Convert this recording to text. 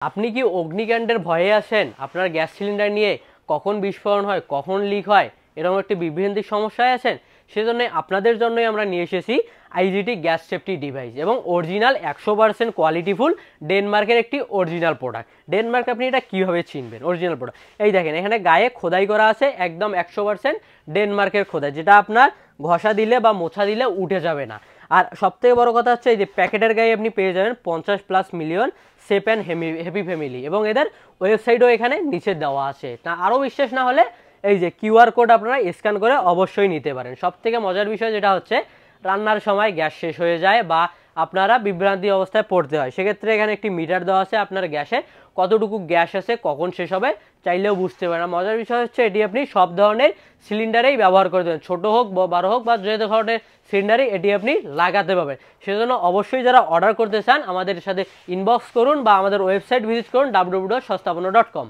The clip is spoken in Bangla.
আপনি কি অগ্নিকাণ্ডের ভয়ে আছেন? আপনার গ্যাস সিলিন্ডার নিয়ে কখন বিস্ফোরণ হয়, কখন লিক হয়, এরকম একটি বিভ্রান্তিক সমস্যায় আছেন? সেজন্য আপনাদের জন্যই আমরা নিয়ে এসেছি আইজিটি গ্যাস সেফটি ডিভাইস এবং অরিজিনাল 100% কোয়ালিটিফুল ডেনমার্কের একটি অরিজিনাল প্রোডাক্ট। ডেনমার্ক আপনি এটা কীভাবে চিনবেন? অরিজিনাল প্রোডাক্ট এই দেখেন, এখানে গায়ে খোদাই করা আছে একদম 100% ডেনমার্কের খোদাই, যেটা আপনার ঘষা দিলে বা মোছা দিলে উঠে যাবে না। আর সবথেকে বড় কথা হচ্ছে এই যে প্যাকেটের গায়ে আপনি পেয়ে যাবেন 50+ million safe and happy family, এবং এদের ওয়েবসাইটও এখানে নিচে দেওয়া আছে। তা আরও বিশ্বাস না হলে এই যে কিউআর কোড আপনারা স্ক্যান করে অবশ্যই নিতে পারেন। সবথেকে মজার বিষয় যেটা হচ্ছে, রান্নার সময় গ্যাস শেষ হয়ে যায় বা আপনারা বিভ্রান্তি অবস্থায় পড়তে হয়, সেক্ষেত্রে এখানে একটি মিটার দেওয়া আছে আপনার গ্যাসে কতটুকু গ্যাস আছে, কখন শেষ হবে চাইলেও বুঝতে পারেন। মজার বিষয় হচ্ছে এটি আপনি সব ধরনের সিলিন্ডারেই ব্যবহার করে দেবেন, ছোটো হোক বা বড় হোক বা যে ধরনের সিলিন্ডারে এটি আপনি লাগাতে পারবেন। সেজন্য অবশ্যই যারা অর্ডার করতে চান আমাদের সাথে ইনবক্স করুন বা আমাদের ওয়েবসাইট ভিজিট করুন www.সস্তাপন্ন.com।